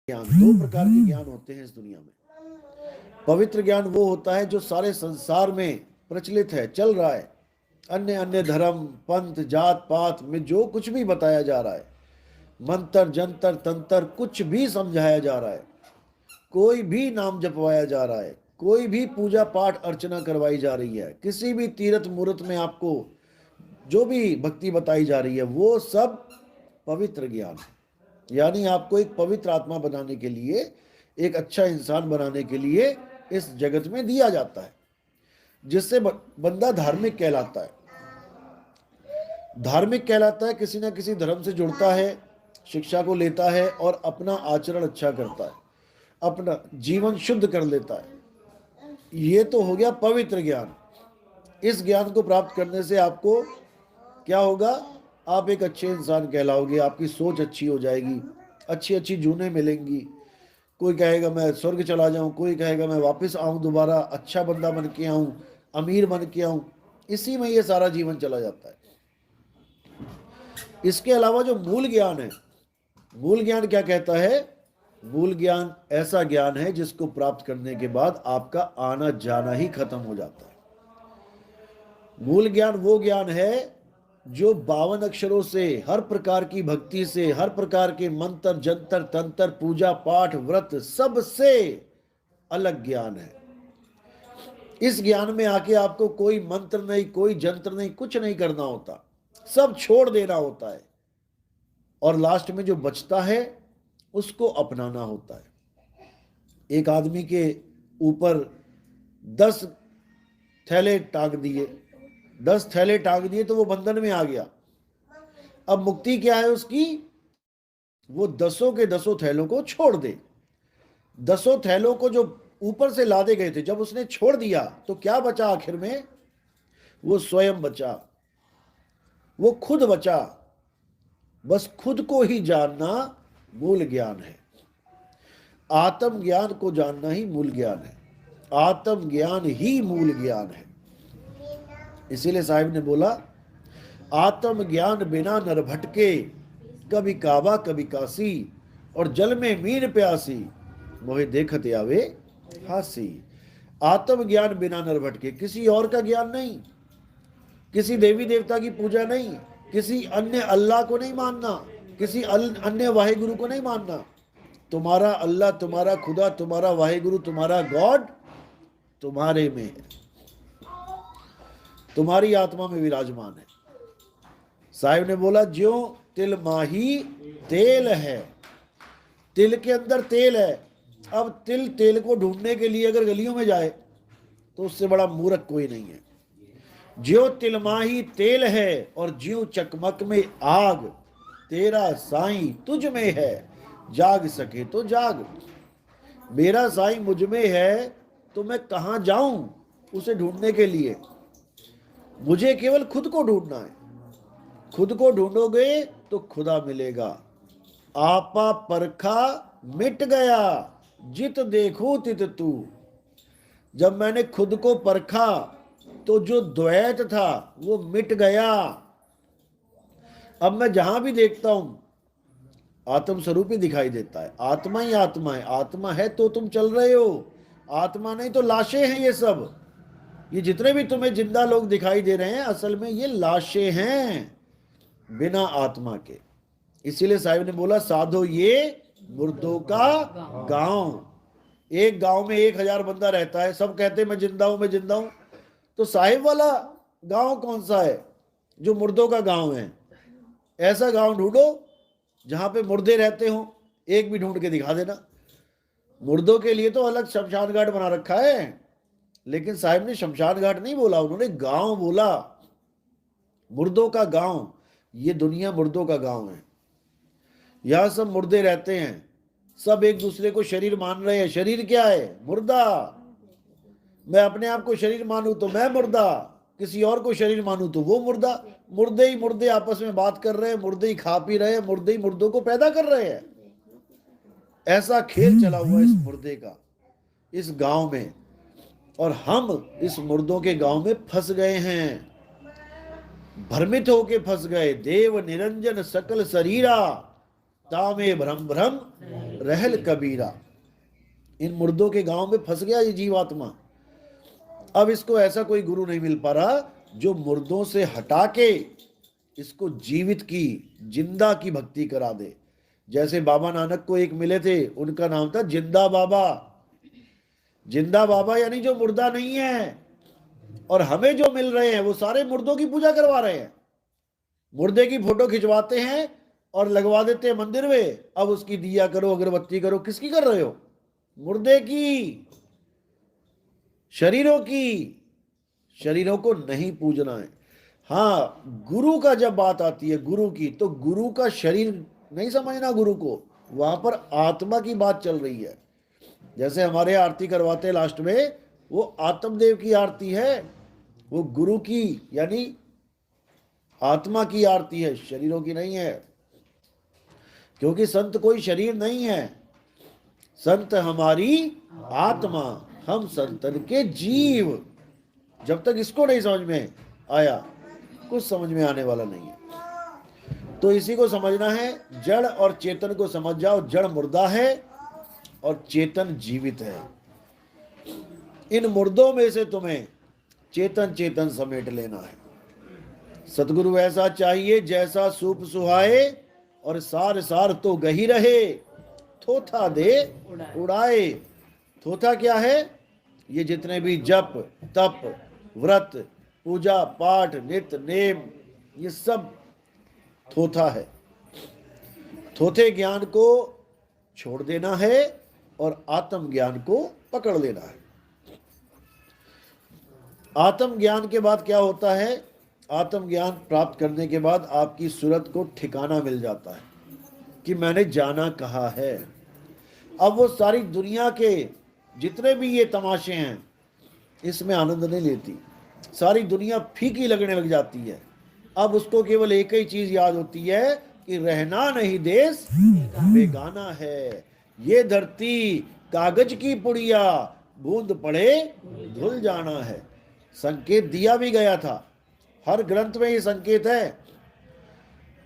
ज्ञान, दो प्रकार के ज्ञान होते हैं इस दुनिया में। पवित्र ज्ञान वो होता है जो सारे संसार में प्रचलित है, चल रहा है। अन्य अन्य धर्म, पंथ, जात पात में जो कुछ भी बताया जा रहा है, मंत्र जंतर तंत्र कुछ भी समझाया जा रहा है, कोई भी नाम जपवाया जा रहा है, कोई भी पूजा पाठ अर्चना करवाई जा रही है, किसी भी तीर्थ मूर्त में आपको जो भी भक्ति बताई जा रही है, वो सब पवित्र ज्ञान है। यानी आपको एक पवित्र आत्मा बनाने के लिए, एक अच्छा इंसान बनाने के लिए इस जगत में दिया जाता है, जिससे बंदा धार्मिक कहलाता है। धार्मिक कहलाता है, किसी ना किसी धर्म से जुड़ता है, शिक्षा को लेता है और अपना आचरण अच्छा करता है, अपना जीवन शुद्ध कर लेता है। ये तो हो गया पवित्र ज्ञान। इस ज्ञान को प्राप्त करने से आपको क्या होगा? आप एक अच्छे इंसान कहलाओगे, आपकी सोच अच्छी हो जाएगी, अच्छी अच्छी जूनें मिलेंगी। कोई कहेगा मैं स्वर्ग चला जाऊं, कोई कहेगा मैं वापस आऊं, दोबारा अच्छा बंदा बन के आऊं, अमीर बन के आऊं। इसी में ये सारा जीवन चला जाता है। इसके अलावा जो मूल ज्ञान है, मूल ज्ञान क्या कहता है? मूल ज्ञान ऐसा ज्ञान है जिसको प्राप्त करने के बाद आपका आना जाना ही खत्म हो जाता है। मूल ज्ञान वो ज्ञान है जो 52 अक्षरों से, हर प्रकार की भक्ति से, हर प्रकार के मंत्र जंतर तंत्र, पूजा पाठ, व्रत, सबसे अलग ज्ञान है। इस ज्ञान में आके आपको कोई मंत्र नहीं, कोई जंत्र नहीं, कुछ नहीं करना होता, सब छोड़ देना होता है और लास्ट में जो बचता है उसको अपनाना होता है। एक आदमी के ऊपर 10 थैले टांग दिए, 10 थैले टांग दिए तो वो बंधन में आ गया। अब मुक्ति क्या है उसकी? वो 10 के 10 थैलों को छोड़ दे। 10 थैलों को जो ऊपर से लादे गए थे, जब उसने छोड़ दिया तो क्या बचा आखिर में? वो स्वयं बचा, वो खुद बचा। बस खुद को ही जानना मूल ज्ञान है। आत्म ज्ञान को जानना ही मूल ज्ञान है। आत्म ज्ञान ही मूल ज्ञान है। इसीलिए साहिब ने बोला, आत्म ज्ञान बिना नर भटके, कभी काबा कभी काशी, और जल में मीन प्यासी, मोहे देखत आवे हासी। आत्म ज्ञान बिना नर भटके, किसी और का ज्ञान नहीं, किसी देवी देवता की पूजा नहीं, किसी अन्य अल्लाह को नहीं मानना, किसी अन्य वाहेगुरु को नहीं मानना। तुम्हारा अल्लाह, तुम्हारा खुदा, तुम्हारा वाहेगुरु, तुम्हारा गॉड तुम्हारे में है, तुम्हारी आत्मा में विराजमान है। साहिब ने बोला, ज्यों तिल माही तेल है, तिल के अंदर तेल है। अब तिल तेल को ढूंढने के लिए अगर गलियों में जाए तो उससे बड़ा मूर्ख कोई नहीं है। ज्यों तिल माही तेल है और ज्यों चकमक में आग, तेरा साईं तुझ में है, जाग सके तो जाग। मेरा साईं मुझ में है तो मैं कहां जाऊं उसे ढूंढने के लिए? मुझे केवल खुद को ढूंढना है। खुद को ढूंढोगे तो खुदा मिलेगा। आपा परखा मिट गया, जित देखो तित तू। जब मैंने खुद को परखा तो जो द्वैत था वो मिट गया। अब मैं जहां भी देखता हूं आत्म स्वरूप ही दिखाई देता है। आत्मा ही आत्मा है। आत्मा है तो तुम चल रहे हो, आत्मा नहीं तो लाशें हैं ये सब। ये जितने भी तुम्हें जिंदा लोग दिखाई दे रहे हैं, असल में ये लाशें हैं बिना आत्मा के। इसीलिए साहिब ने बोला, साधो ये मुर्दों का गांव। एक गांव में 1000 बंदा रहता है, सब कहते हैं मैं जिंदा हूं, मैं जिंदा हूं। तो साहिब वाला गांव कौन सा है? जो मुर्दों का गांव है। ऐसा गांव ढूंढो जहां पे मुर्दे रहते हो, एक भी ढूंढ के दिखा देना। मुर्दों के लिए तो अलग शमशान घाट बना रखा है, लेकिन साहिब ने शमशान घाट नहीं बोला, उन्होंने गांव बोला। मुर्दों का गांव, ये दुनिया मुर्दों का गांव है। यहां सब मुर्दे रहते हैं, सब एक दूसरे को शरीर मान रहे हैं। शरीर क्या है? मुर्दा। मैं अपने आप को शरीर मानूं तो मैं मुर्दा, किसी और को शरीर मानूं तो वो मुर्दा। मुर्दे ही मुर्दे आपस में बात कर रहे हैं, मुर्दे ही खा पी रहे हैं, मुर्दे ही मुर्दों को पैदा कर रहे हैं। ऐसा खेल चला हुआ इस मुर्दे का, इस गांव में। और हम इस मुर्दों के गांव में फंस गए हैं, भ्रमित होके फंस गए। देव निरंजन सकल शरीरा, तामे भ्रम भ्रम रहल कबीरा। इन मुर्दों के गांव में फंस गया ये जीवात्मा। अब इसको ऐसा कोई गुरु नहीं मिल पा रहा जो मुर्दों से हटा के इसको जीवित की, जिंदा की भक्ति करा दे। जैसे बाबा नानक को एक मिले थे, उनका नाम था जिंदा बाबा। जिंदा बाबा यानी जो मुर्दा नहीं है। और हमें जो मिल रहे हैं वो सारे मुर्दों की पूजा करवा रहे हैं। मुर्दे की फोटो खिंचवाते हैं और लगवा देते हैं मंदिर में। अब उसकी दिया करो, अगरबत्ती करो। किसकी कर रहे हो? मुर्दे की, शरीरों की। शरीरों को नहीं पूजना है। हाँ, गुरु का जब बात आती है गुरु की, तो गुरु का शरीर नहीं समझना। गुरु को वहां पर आत्मा की बात चल रही है। जैसे हमारे आरती करवाते लास्ट में, वो आत्मदेव की आरती है, वो गुरु की यानी आत्मा की आरती है, शरीरों की नहीं है। क्योंकि संत कोई शरीर नहीं है, संत हमारी आत्मा, हम संतन के जीव। जब तक इसको नहीं समझ में आया, कुछ समझ में आने वाला नहीं है। तो इसी को समझना है, जड़ और चेतन को समझ जाओ। जड़ मुर्दा है और चेतन जीवित है। इन मुर्दों में से तुम्हें चेतन चेतन समेट लेना है। सतगुरु ऐसा चाहिए जैसा सूप सुहाए, और सार सार तो गही रहे, थोथा दे उड़ाए। थोथा क्या है? ये जितने भी जप तप व्रत पूजा पाठ नित्य नेम, ये सब थोथा है। थोथे ज्ञान को छोड़ देना है और आत्म ज्ञान को पकड़ लेना है। आत्म ज्ञान के बाद क्या होता है? आत्म ज्ञान प्राप्त करने के बाद आपकी सूरत को ठिकाना मिल जाता है कि मैंने जाना कहाँ है। अब वो सारी दुनिया के जितने भी ये तमाशे हैं, इसमें आनंद नहीं लेती। सारी दुनिया फीकी लगने लग जाती है। अब उसको केवल एक ही चीज याद होती है कि रहना नहीं देश बेगाना है। ये धरती कागज की पुड़िया, बूंद पड़े धुल जाना है। संकेत दिया भी गया था, हर ग्रंथ में ये संकेत है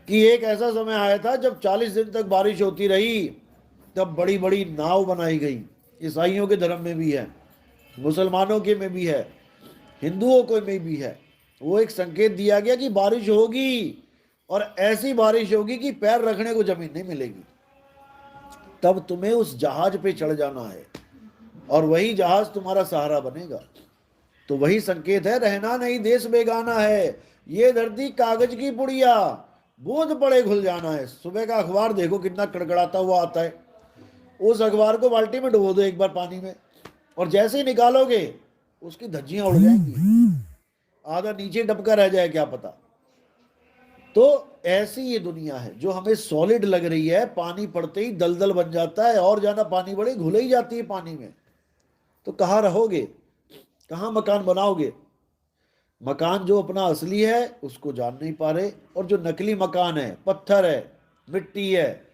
कि एक ऐसा समय आया था जब 40 दिन तक बारिश होती रही, तब बड़ी बड़ी नाव बनाई गई। ईसाइयों के धर्म में भी है, मुसलमानों के में भी है, हिंदुओं को में भी है। वो एक संकेत दिया गया कि बारिश होगी, और ऐसी बारिश होगी कि पैर रखने को जमीन नहीं मिलेगी। तब तुम्हें उस जहाज पे चढ़ जाना है और वही जहाज तुम्हारा सहारा बनेगा। तो वही संकेत है, रहना नहीं देश बेगाना है। ये धरती कागज की पुड़िया, बूंद पड़े घुल जाना है। सुबह का अखबार देखो कितना कड़कड़ाता हुआ आता है। उस अखबार को बाल्टी में डुबो दो एक बार पानी में, और जैसे ही निकालोगे उसकी धज्जियां उड़ जाएंगी, आधा नीचे डबका रह जाए क्या पता। तो ऐसी ये दुनिया है जो हमें सॉलिड लग रही है, पानी पड़ते ही दलदल बन जाता है, और जाना पानी बड़े घुल ही जाती है पानी में। तो कहाँ रहोगे, कहाँ मकान बनाओगे? मकान जो अपना असली है उसको जान नहीं पा रहे, और जो नकली मकान है, पत्थर है, मिट्टी है,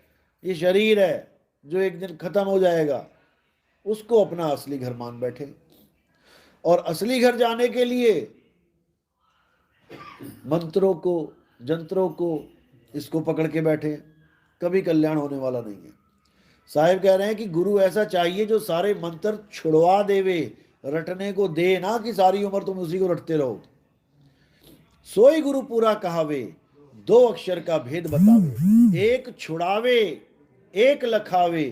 ये शरीर है जो एक दिन खत्म हो जाएगा, उसको अपना असली घर मान बैठे। और असली घर जाने के लिए मंत्रों को, जंत्रों को, इसको पकड़ के बैठे, कभी कल्याण होने वाला नहीं है। साहिब कह रहे हैं कि गुरु ऐसा चाहिए जो सारे मंत्र छुड़वा देवे, रटने को दे ना कि सारी उम्र तुम उसी को रटते रहो। सोई गुरु पूरा कहावे, दो अक्षर का भेद बतावे, एक छुड़ावे एक लखावे,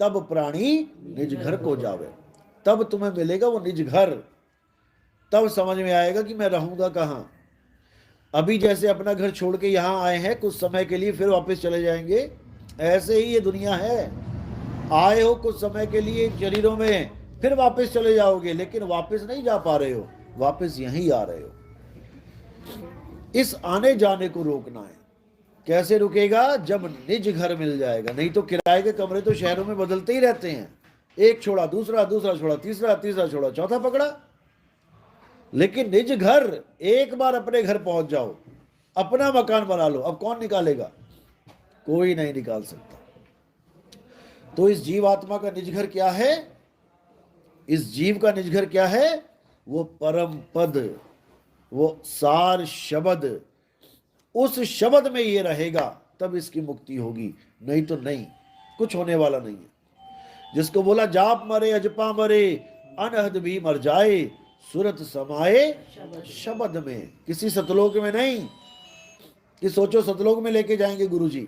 तब प्राणी निज घर को जावे। तब तुम्हें मिलेगा वो निज घर, तब समझ में आएगा कि मैं रहूंगा कहाँ। अभी जैसे अपना घर छोड़ के यहाँ आए हैं कुछ समय के लिए, फिर वापस चले जाएंगे, ऐसे ही ये दुनिया है। आए हो कुछ समय के लिए शरीरों में, फिर वापस चले जाओगे, लेकिन वापस नहीं जा पा रहे हो, वापस यहीं आ रहे हो। इस आने जाने को रोकना है। कैसे रुकेगा? जब निज घर मिल जाएगा। नहीं तो किराए के कमरे तो शहरों में बदलते ही रहते हैं, एक छोड़ा दूसरा, दूसरा छोड़ा तीसरा, तीसरा छोड़ा चौथा पकड़ा। लेकिन निज घर, एक बार अपने घर पहुंच जाओ, अपना मकान बना लो, अब कौन निकालेगा? कोई नहीं निकाल सकता। तो इस जीव आत्मा का निज घर क्या है? इस जीव का निज घर क्या है? वो परम पद, वो सार शब्द। उस शब्द में ये रहेगा तब इसकी मुक्ति होगी, नहीं तो नहीं, कुछ होने वाला नहीं है। जिसको बोला जाप मरे अजपा मरे अनहद भी मर जाए, सुरत समाए शब्द में। किसी सतलोक में नहीं कि सोचो सतलोक में लेके जाएंगे गुरुजी,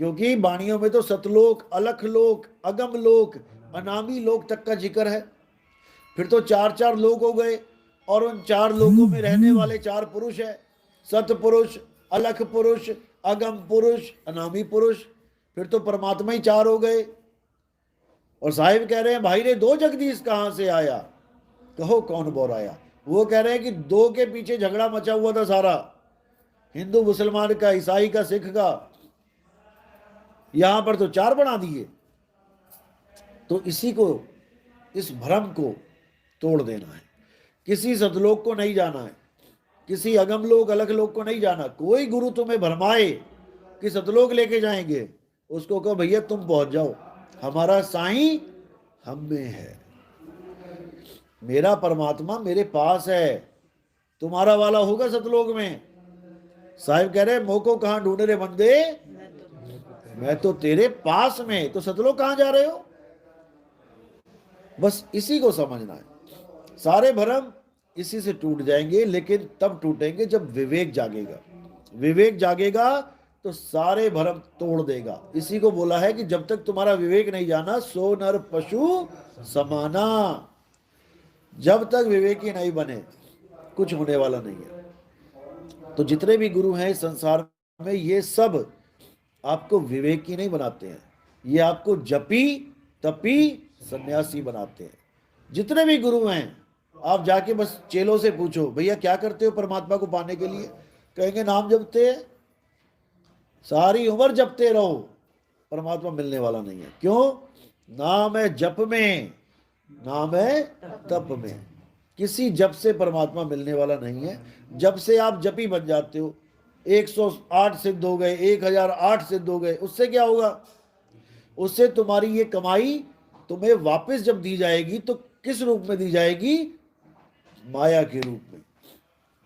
क्योंकि वाणियों में तो सतलोक, अलख लोक, अगम लोक, अनामी लोक तक का जिक्र है। फिर तो 4-4 लोक हो गए, और उन 4 लोकों में रहने वाले 4 पुरुष है, सतपुरुष, अलख पुरुष, अगम पुरुष, अनामी पुरुष। फिर तो परमात्मा ही 4 हो गए। और साहिब कह रहे हैं भाई रे 2 जगदीश कहां से आया, कहो कौन बोराया। वो कह रहे हैं कि 2 के पीछे झगड़ा मचा हुआ था सारा, हिंदू मुसलमान का, ईसाई का, सिख का। यहां पर तो 4 बना दिए। तो इसी को, इस भ्रम को तोड़ देना है। किसी सतलोक को नहीं जाना है, किसी अगम लोक, अलग लोक को नहीं जाना। कोई गुरु तुम्हें भरमाए कि सतलोक लेके जाएंगे, उसको कहो भैया तुम पहुंच जाओ, हमारा साईं हम में है, मेरा परमात्मा मेरे पास है। तुम्हारा वाला होगा सतलोक में। साहिब कह रहे मोह को कहां ढूंढ रहे बंदे, मैं तो तेरे पास में। तो सतलोक कहां जा रहे हो? बस इसी को समझना है। सारे भ्रम इसी से टूट जाएंगे, लेकिन तब टूटेंगे जब विवेक जागेगा। विवेक जागेगा तो सारे भ्रम तोड़ देगा। इसी को बोला है कि जब तक तुम्हारा विवेक नहीं जाना, सो नर पशु समाना। जब तक विवेकी नहीं बने कुछ होने वाला नहीं है। तो जितने भी गुरु हैं इस संसार में, ये सब आपको विवेकी नहीं बनाते हैं, ये आपको जपी तपी सन्यासी बनाते हैं। जितने भी गुरु हैं, आप जाके बस चेलों से पूछो भैया क्या करते हो परमात्मा को पाने के लिए, कहेंगे नाम जपते हैं। सारी उम्र जपते रहो, परमात्मा मिलने वाला नहीं है। क्यों? नाम है जप में, नाम है तप में। किसी जप से परमात्मा मिलने वाला नहीं है। जब से आप जपी बन जाते हो, 108 सिद्ध हो गए, 1008 सिद्ध हो गए, उससे क्या होगा? उससे तुम्हारी ये कमाई तुम्हें वापस जब दी जाएगी तो किस रूप में दी जाएगी? माया के रूप में।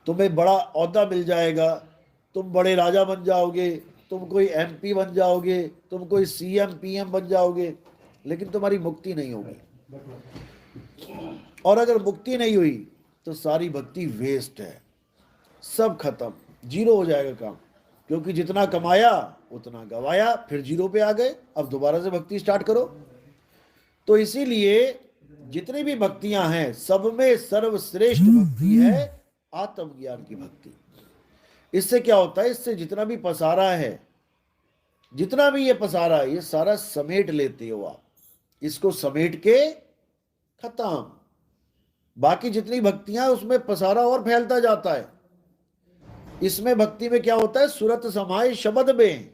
तुम्हें बड़ा औहदा मिल जाएगा, तुम बड़े राजा बन जाओगे, तुम कोई MP बन जाओगे, तुम कोई CM PM बन जाओगे, लेकिन तुम्हारी मुक्ति नहीं होगी। और अगर मुक्ति नहीं हुई तो सारी भक्ति वेस्ट है, सब खत्म, जीरो हो जाएगा काम। क्योंकि जितना कमाया उतना गवाया, फिर जीरो पे आ गए, अब दोबारा से भक्ति स्टार्ट करो। तो इसीलिए जितनी भी भक्तियां हैं, सब में सर्वश्रेष्ठ भक्ति है आत्मज्ञान की भक्ति। इससे क्या होता है? इससे जितना भी पसारा है, जितना भी ये पसारा है, ये सारा समेट लेते हो आप, इसको समेट के खत्म। बाकी जितनी भक्तियां उसमें पसारा और फैलता जाता है। इसमें भक्ति में क्या होता है? सुरत समाए शब्द में,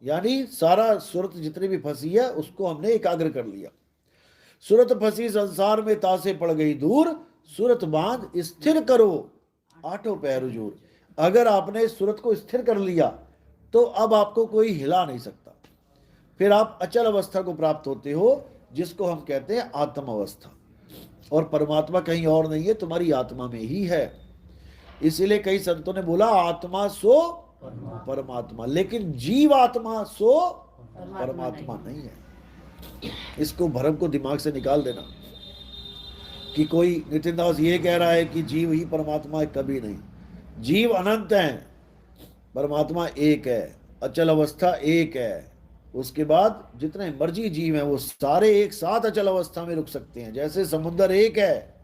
यानी सारा सुरत जितनी भी फंसी है उसको हमने एकाग्र कर लिया। सुरत फंसी संसार में तासे पड़ गई दूर, सुरत बांध स्थिर करो आठों पैर जोर। अगर आपने सुरत को स्थिर कर लिया तो अब आपको कोई हिला नहीं सकता। फिर आप अचल अवस्था को प्राप्त होते हो, जिसको हम कहते हैं आत्म अवस्था। और परमात्मा कहीं और नहीं है, तुम्हारी आत्मा में ही है। इसीलिए कई संतों ने बोला आत्मा सो परमात्मा, लेकिन जीव आत्मा सो परमात्मा नहीं है। इसको भ्रम को दिमाग से निकाल देना कि कोई नितिन दास ये कह रहा है कि जीव ही परमात्मा है, कभी नहीं। जीव अनंत है, परमात्मा एक है, अचल अवस्था एक है। उसके बाद जितने मर्जी जीव हैं वो सारे एक साथ अचल अवस्था में रुक सकते हैं। जैसे समुद्र एक है,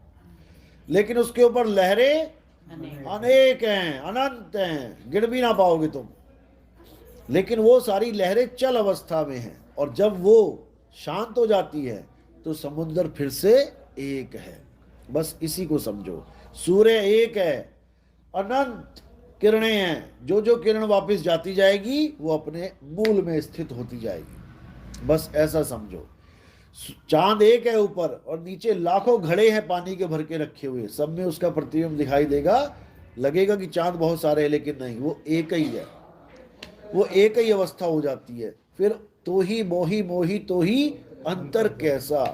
लेकिन उसके ऊपर लहरें अनेक हैं, अनंत हैं, गिन भी ना पाओगे तुम। लेकिन वो सारी लहरें चल अवस्था में हैं, और जब वो शांत हो जाती है तो समुद्र फिर से एक है। बस इसी को समझो। सूर्य एक है, अनंत किरणें हैं, जो जो किरण वापस जाती जाएगी वो अपने मूल में स्थित होती जाएगी। बस ऐसा समझो। चांद एक है ऊपर, और नीचे लाखों घड़े हैं पानी के भर के रखे हुए, सब में उसका प्रतिबिंब दिखाई देगा। लगेगा कि चांद बहुत सारे हैं, लेकिन नहीं, वो एक ही है। वो एक ही अवस्था हो जाती है। फिर तो ही मोही मोही तो ही अंतर कैसा,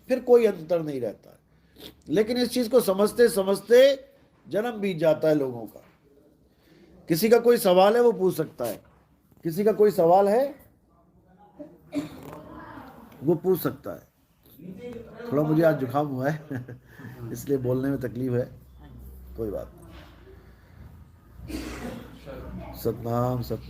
फिर कोई अंतर नहीं रहता है। लेकिन इस चीज को समझते समझते जन्म बीत जाता है लोगों का। किसी का कोई सवाल है वो पूछ सकता है। किसी का कोई सवाल है? वो पूछ सकता है। थोड़ा मुझे आज जुकाम हुआ है इसलिए बोलने में तकलीफ है, कोई बात नहीं। सतनाम सत